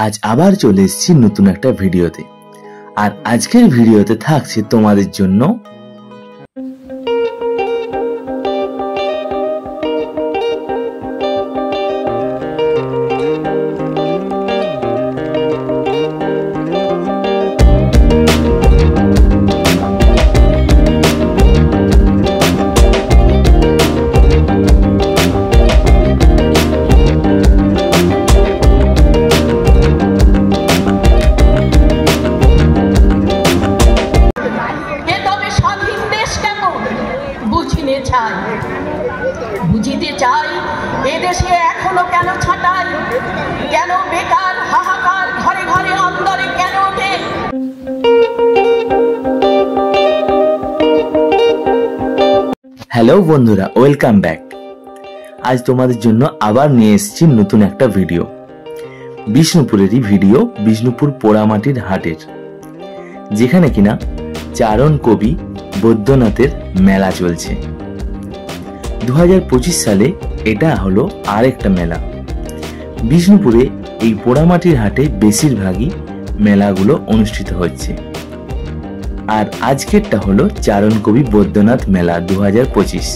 আজ আবার চলে এসেছি নতুন একটা ভিডিওতে। আর আজকের ভিডিওতে থাকছে তোমাদের জন্য বুঝিতে চাই এদেশে এখনো কেন ছাঁটাই, কেন বেকার হাহাকার ঘরে ঘরে অন্দরে কেন ওঠে। হ্যালো বন্ধুরা, ওয়েলকাম ব্যাক। আজ তোমাদের জন্য আবার নিয়ে এসেছি নতুন একটা ভিডিও, বিষ্ণুপুরেরই ভিডিও, বিষ্ণুপুর পোড়ামাটির হাটের, যেখানে কিনা চারণ কবি বৈদ্যনাথের মেলা চলছে। 2025 সালে এটা হলো আরেকটা মেলা। বিষ্ণুপুরে এই পোড়ামাটির হাটে বেশিরভাগই মেলাগুলো অনুষ্ঠিত হচ্ছে। আর আজকেরটা হলো চারণ কবি বৈদ্যনাথ মেলা 2025,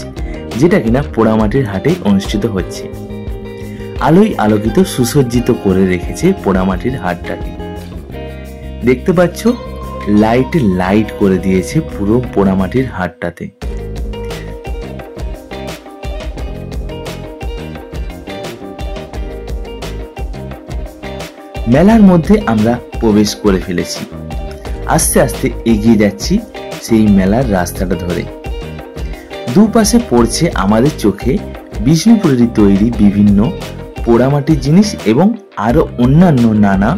যেটা কিনা পোড়ামাটির হাটে অনুষ্ঠিত হচ্ছে। আলোয় আলোকিত সুসজ্জিত করে রেখেছে পোড়ামাটির হাটটাকে। দেখতে পাচ্ছ লাইট করে দিয়েছে পুরো পোড়ামাটির হাটটাতে। মেলার মধ্যে আমরা প্রবেশ করে ফেলেছি। আস্তে আস্তে এগিয়ে যাচ্ছি সেই মেলার রাস্তাটা ধরে। দুপাশে পড়ছে আমাদের চোখে বিষ্ণুপুরেরই তৈরি বিভিন্ন পোড়ামাটির জিনিস এবং আরো অন্যান্য নানা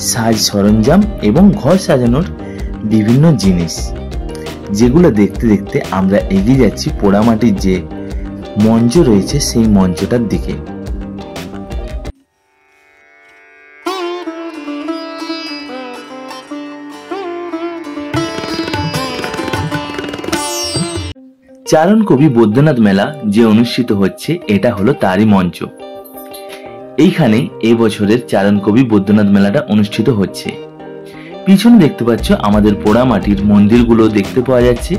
সাজ সরঞ্জাম এবং ঘর সাজানোর বিভিন্ন জিনিস, যেগুলো দেখতে দেখতে আমরা এগিয়ে যাচ্ছি পোড়ামাটির যে মঞ্চ রয়েছে সেই মঞ্চটার দিকে। চারণ কবি বৈদ্যনাথ মেলা যে অনুষ্ঠিত হচ্ছে, এটা হলো তারই মঞ্চ। এইখানে এবছরের চারণ কবি বৈদ্যনাথ মেলাটা অনুষ্ঠিত হচ্ছে। পিছনে দেখতে পাচ্ছ আমাদের পোড়ামাটির মন্দিরগুলো দেখতে পাওয়া যাচ্ছে,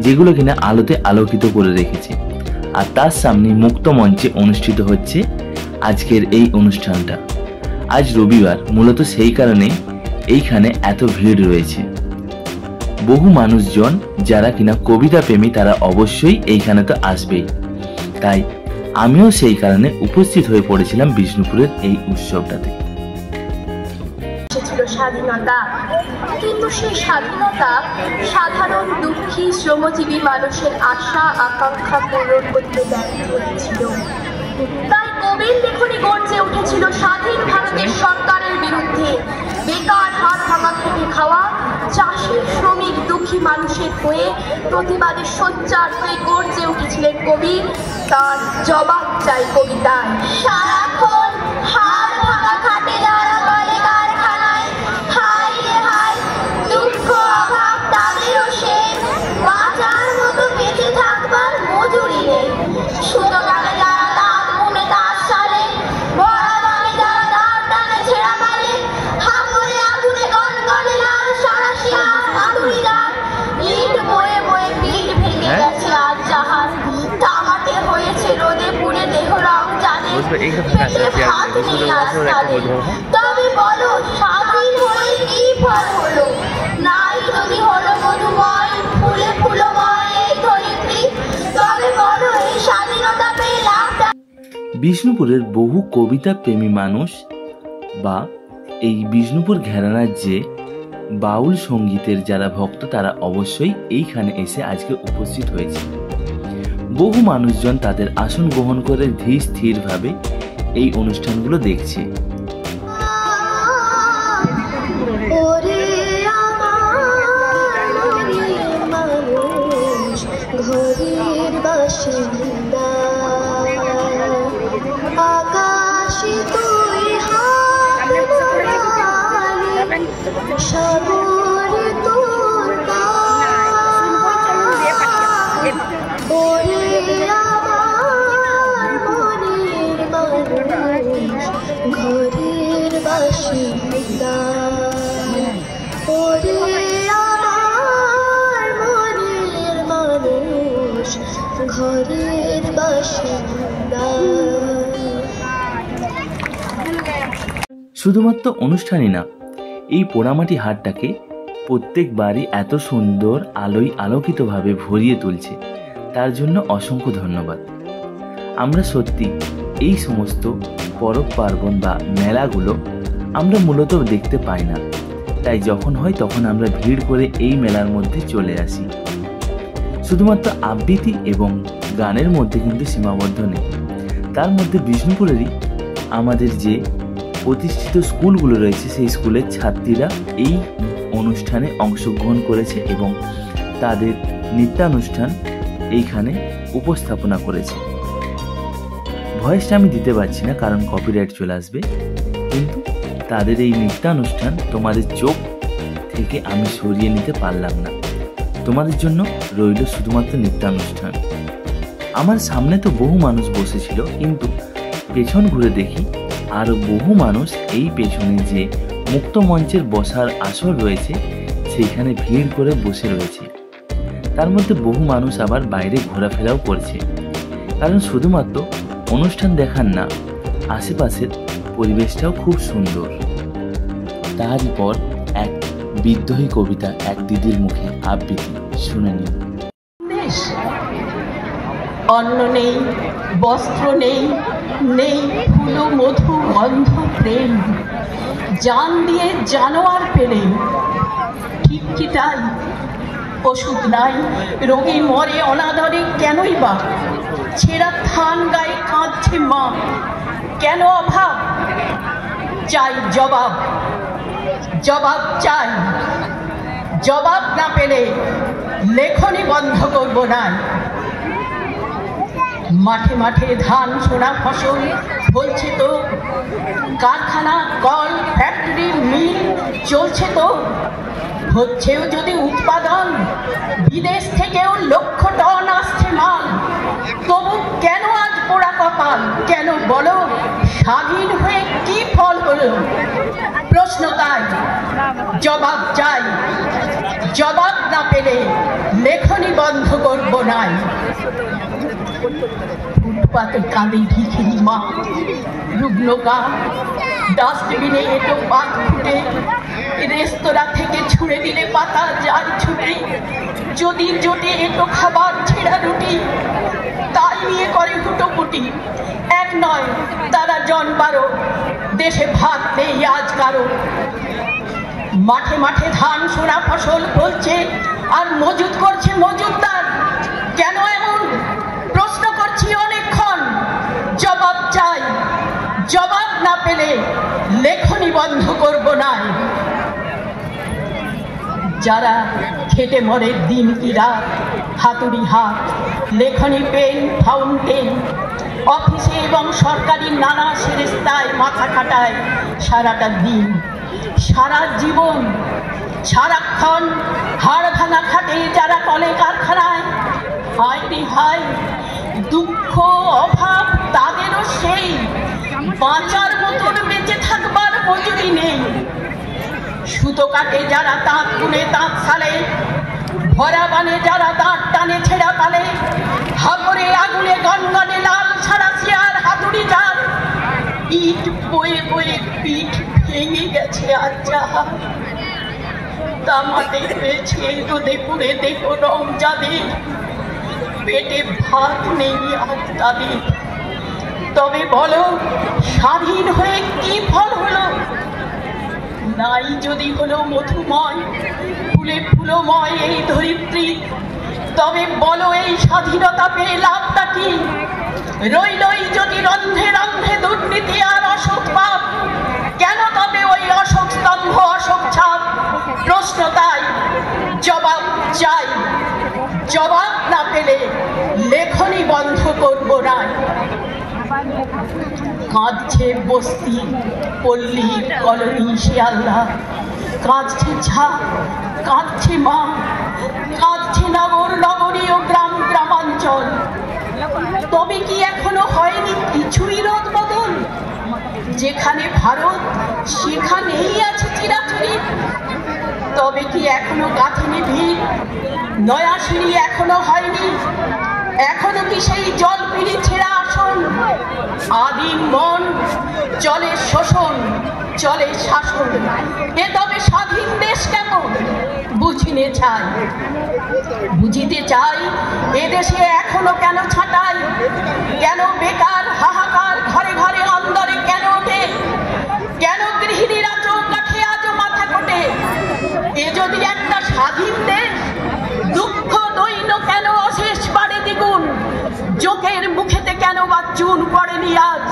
যেগুলো কিনা আলোতে আলোকিত করে রেখেছে। আর তার সামনে মুক্ত মঞ্চে অনুষ্ঠিত হচ্ছে আজকের এই অনুষ্ঠানটা। আজ রবিবার, মূলত সেই কারণে এইখানে এত ভিড় রয়েছে। বহু মানুষজন যারা কিনা কবিতা প্রেমী, তারা অবশ্যই এইখানে তো আসবেই। তাই আমিও সেই কারণে উপস্থিত হয়ে পড়েছিলাম বিষ্ণুপুরের এই উৎসবটাতে। ছিল স্বাধীনতা, কিন্তু সেই স্বাধীনতা সাধারণ দুঃখী শ্রমজীবী মানুষের আশা আকাঙ্ক্ষা পূরণ করতে ব্যর্থ হয়েছিল। তাই কবির লেখনী গর্জে উঠেছিল স্বাধীন ভারতের সরকারের বিরুদ্ধে। বেকার হাত ভাঙা খেটে খাওয়া চাষি শ্রমিক দুঃখী মানুষের হয়ে প্রতিবাদে সোচ্চার হয়ে গর্জে উঠেছিলেন কবি। তার জবাব চাই কবিতায়। সারাক্ষণ হাত ভাঙা খাটে যারা বলে কারখানায়, হায় রে হায় দুঃখ অভাব তাদেরও শেষ, বাঁচার মতো বেঁচে থাকবার মজুরি নেই। সুতরাং যারা দাঁত মুনে তার সালে, বড় দামে যারা দাঁত টানে ছেঁড়া পালে, হাঁপুড়ে আগুনে গনগনে লাল সরাসিয়া মাধুরী দাঁত, ইট বয়ে বয়ে পিঠ ভেঙে গেছে আজ জাহাজ, তামাটে হয়েছে রোদে পুড়ে দেহ রং জানে, পেটে ভাত নেই আজ তাদের। তবে বলো স্বাধীন হয়ে কি ফল হলো? নাই যদি হলো মধুময় ফুলে ফুলময় এই ধরিত্রী, তবে বলো এই স্বাধীনতা পেয়ে লাভটা। বিষ্ণুপুরের বহু কবিতা প্রেমী মানুষ বা এই বিষ্ণুপুর ঘেরানার যে বাউল সঙ্গীতের যারা ভক্ত, তারা অবশ্যই এইখানে এসে আজকে উপস্থিত হয়েছে। বহু মানুষজন তাদের আসন গ্রহণ করে ধীর স্থির ভাবে এই অনুষ্ঠানগুলো দেখছে। ঘরে বাসিন্দা ওরে আমার মনের মানুষ ঘরের বাসিন্দা। শুধুমাত্র অনুষ্ঠানই না, এই পোড়ামাটি হাটটাকে প্রত্যেকবারই এত সুন্দর আলোয় আলোকিতভাবে ভরিয়ে তুলছে, তার জন্য অসংখ্য ধন্যবাদ। আমরা সত্যি এই সমস্ত পরব পার্বণ বা মেলাগুলো আমরা মূলত দেখতে পাই না, তাই যখন হয় তখন আমরা ভিড় করে এই মেলার মধ্যে চলে আসি। শুধুমাত্র আবৃত্তি এবং গানের মধ্যে কিন্তু সীমাবদ্ধ নেই, তার মধ্যে বিষ্ণুপুরেরই আমাদের যে প্রতিষ্ঠিত স্কুলগুলো রয়েছে সেই স্কুলের ছাত্রীরা এই অনুষ্ঠানে অংশগ্রহণ করেছে এবং তাদের নৃত্যানুষ্ঠান এইখানে উপস্থাপনা করেছে। ভয়েসটা আমি দিতে পারছি না কারণ কপিরাইট চলে আসবে, কিন্তু তাদের এই নৃত্যানুষ্ঠান তোমাদের চোখ থেকে আমি সরিয়ে নিতে পারলাম না। তোমাদের জন্য রইল শুধুমাত্র নৃত্যানুষ্ঠান। আমার সামনে তো বহু মানুষ বসেছিল, কিন্তু পেছন ঘুরে দেখি আরও বহু মানুষ এই পেছনে যে মুক্ত মঞ্চের বসার আসর রয়েছে সেইখানে ভিড় করে বসে রয়েছে। তার মধ্যে বহু মানুষ আবার বাইরে ঘোরাফেরাও করছে, কারণ শুধুমাত্র অনুষ্ঠান দেখার না, আশেপাশের পরিবেশটাও খুব সুন্দর। তারই পর এক বিদ্রোহী কবিতা এক দিদির মুখে আবৃত্তি শুনে নিন। অন্ন নেই, বস্ত্র নেই, নেই ফুল মধু গন্ধ প্রেম, জান দিয়ে জানোয়ার পেলে ঠিক কি তাই? ওষুধ নাই, রোগী মরে অনাদরে কেনই বা? ছেঁড়া থান গায়ে কাঁদছে মা, কেন অভাব? চাই জবাব, জবাব চাই। জবাব না পেলে লেখনি বন্ধ করব না। মাঠে মাঠে ধান সোনা ফসল ফলছে তো, কারখানা কল ফ্যাক্টরি মিল চলছে তো, হচ্ছেও যদি উৎপাদন, বিদেশ থেকেও লক্ষ টন আসছে মাল, তবু কেন আজ পোড়া কপাল? কেন বলো, স্বাধীন হয়ে কি ফল হলো? প্রশ্ন তাই, জবাব চাই। জবাব না পেলে লেখনি বন্ধ করব নাই। ফুটপাতে কাঁদে ভিখিরি মা, রুগ্ন গা, ডাস্টবিনে এটো পাত ফুটে, রেস্তোরাঁ থেকে ছুঁড়ে দিলে পাতা যায় ছুটে, যদি জোটে এটো খাবার ছেঁড়া রুটি, তাই নিয়ে করে হুটোপুটি। এক নয় তারা জন 12, দেশে ভাত নেই আজ কারো। মাঠে মাঠে ধান সোনা ফসল ফলছে আর মজুদ করছে মজুদদার, কেন এমন? প্রশ্ন করছি অনেকক্ষণ, জবাব চাই। জবাব না পেলে লেখনি বন্ধ করব না। যারা খেটে মরে দিন কি রাত, হাতুড়ি হাত, লেখনি পেন ফাউন্টেন, অফিসে এবং সরকারি নানা সেরেস্তায় মাথা খাটায় সারাটা দিন, সারা জীবন, সারাক্ষণ হাড় ভাঙা খাটে যারা কলে কারখানায়। হায় রে হায়, দুঃখ অভাব তাদেরও সেই, বাঁচার মতন বেঁচে থাকবার মজুরি নেই। সুতো কাটে যারা তাঁত বুনে তাঁত সালে, ভরা বানে যারা দাঁত টানে ছেঁড়া পালে, হাবরে আগুনে গনগনে লাল ছাড়া শিয়ার হাতুড়ি যার, ইট বয়ে বয়ে পিঠ ভেঙে গেছে আজ যাহা। তামাতে হয়েছে রোদে পুড়ে দেখো রং যাদের, পেটে ভাত নেই আজ তাদের। তবে বলো, স্বাধীন হয়ে কি ফল হলো? নাই যদি হলো মধুময়, ফুলে ফুলময় এই ধরিত্রী, তবে বলো এই স্বাধীনতা পেয়ে লাভটা কি? রইলই যদি রন্ধে রন্ধে দুর্নীতি আর অসৎ পাপ, কেন তবে ওই অশোক স্তম্ভ অশোক ছাপ? প্রশ্ন তাই, জবাব চাই। জবাব না পেলে লেখনি বন্ধ করব না। কাঁদছে বস্তি পল্লী কলোনি শিয়ালদা, কাঁদছে ঝাঁক, কাঁদছে মা, কাঁদছে নগর নগরী ও গ্রাম গ্রামাঞ্চল। তবে কি এখনো হয়নি কিছুই রদ বদল? যেখানে ভারত সেখানেই আছে চিরাচরিত। তবে কি এখনো গাঁথেনি ভিড়, নয়া সিঁড়ি এখনো হয়নি, এখনো কি সেই জলপিড়ি ছেঁড়া আসন? আদিম মন চলে শোষণ, চলে শাসন। এ তবে স্বাধীন দেশ কেমন বুঝিনে চাই, বুঝিতে চাই এদেশে এখনো কেন ছাঁটাই, কেন বেকার হাহাকার ঘরে ঘরে অন্দরে কেন ওঠে, কেন গৃহিণীরা চৌকাঠে আজও মাথা কোটে? এ যদি একটা স্বাধীন দেশ, দুঃখ দৈন্য কেন অশেষ বাড়ে দ্বিগুণ, চোখের মুখেতে কেন বা চুন পড়েনি আজ?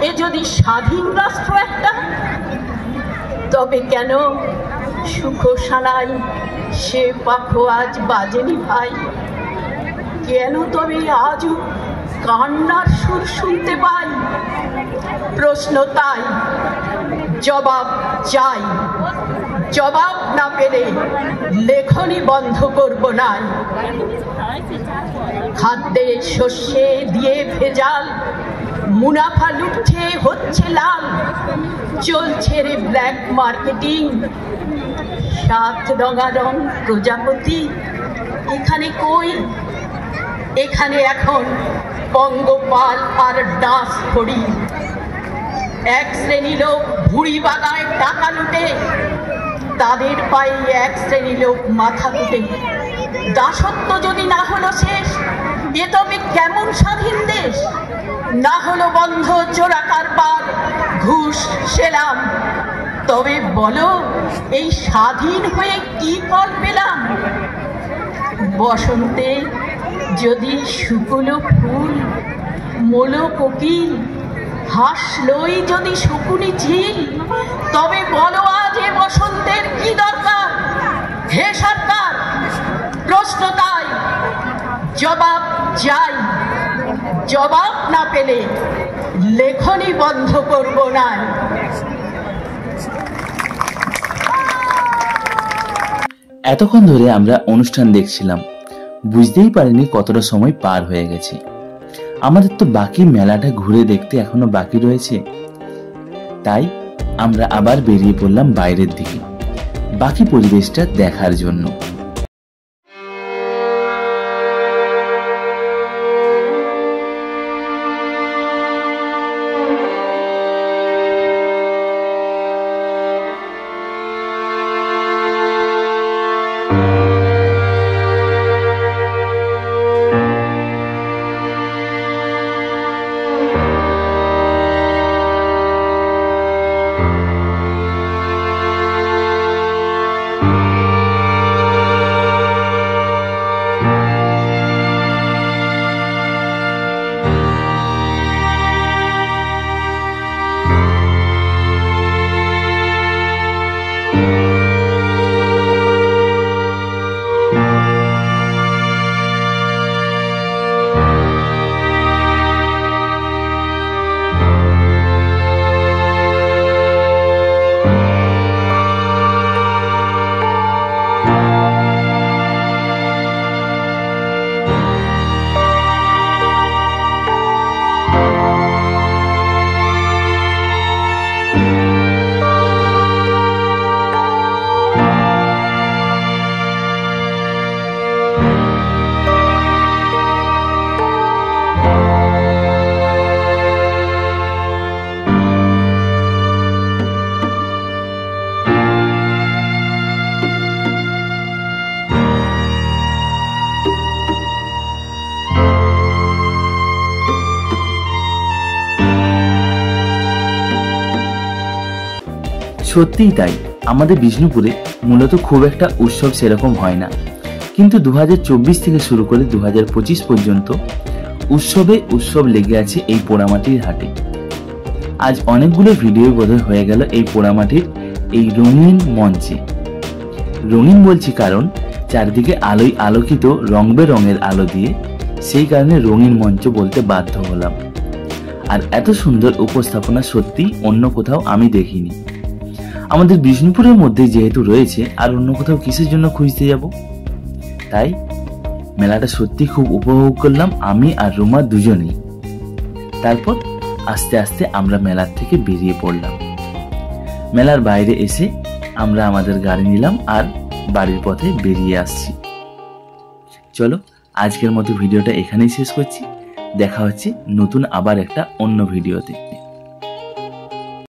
এ যদি স্বাধীন রাষ্ট্র একটা, তবে কেন সুখ সানাই সে পাখো আজ বাজেনি ভাই? কেন তবে আজও কান্নার সুর শুনতে পাই? প্রশ্ন তাই, জবাব চাই। জবাব না পেলে লেখনী বন্ধ করব না। খাদ্যে শস্যে দিয়ে ভেজাল, মুনাফা লুটছে হচ্ছে লাল, চলছে রে ব্ল্যাক মার্কেটিং। সাত রঙারং প্রজাপতি এখানে কই? এখানে এখন পঙ্গপাল আর ডাস ফড়ি। এক শ্রেণী লোক ভুড়ি বাগায় টাকা লুটে, তাদের পায়ে এক শ্রেণী লোক মাথা কুটে। দাসত্ব যদি না হলো শেষ, এ তবে কেমন স্বাধীন দেশ? না হলো বন্ধ চোরা কারবার, ঘুষ সেলাম, তবে বলো এই স্বাধীন হয়ে কি ফল পেলাম? বসন্তে যদি শুকনো ফুল, মোলো কোকিল, হাসলই যদি শকুনি ঝিল, তবে বলো আজ এ বসন্তের কি দরকার? হে সরকার, প্রশ্ন তাই, জবাব চাই। জবাব না পেলে লেখনী বন্ধ করব না। এতক্ষণ ধরে আমরা অনুষ্ঠান দেখছিলাম, বুঝতেই পারিনি কতটা সময় পার হয়ে গেছে। আমাদের তো বাকি মেলাটা ঘুরে দেখতে এখনো বাকি রয়েছে। তাই আমরা আবার বেরিয়ে পড়লাম বাইরের দিকে বাকি পরিবেশটা দেখার জন্য। সত্যিই তাই, আমাদের বিষ্ণুপুরে মূলত খুব একটা উৎসব সেরকম হয় না, কিন্তু 2024 থেকে শুরু করে 2025 পর্যন্ত উৎসব লেগে আছে এই পোড়ামাটির হাটে। আজ অনেকগুলো ভিডিও বোধহয় হয়ে গেল এই পোড়ামাটির এই রঙিন মঞ্চে। রঙিন বলছি কারণ চারদিকে আলোয় আলোকিত রং বেরঙের আলো দিয়ে, সেই কারণে রঙিন মঞ্চ বলতে বাধ্য হলাম। আর এত সুন্দর উপস্থাপনা সত্যি অন্য কোথাও আমি দেখিনি। আমাদের বিষ্ণুপুরের মধ্যে যেহেতু রয়েছে, আর অন্য কোথাও কিসের জন্য খুঁজতে যাব? তাই মেলাটা সত্যি খুব উপভোগ করলাম আমি আর রুমা দুজনেই। তারপর আস্তে আস্তে আমরা মেলার থেকে বেরিয়ে পড়লাম। মেলার বাইরে এসে আমরা আমাদের গাড়ি নিলাম আর বাড়ির পথে বেরিয়ে আসছি। চলো আজকের মতো ভিডিওটা এখানেই শেষ করছি। দেখা হচ্ছে নতুন আবার একটা অন্য ভিডিওতে।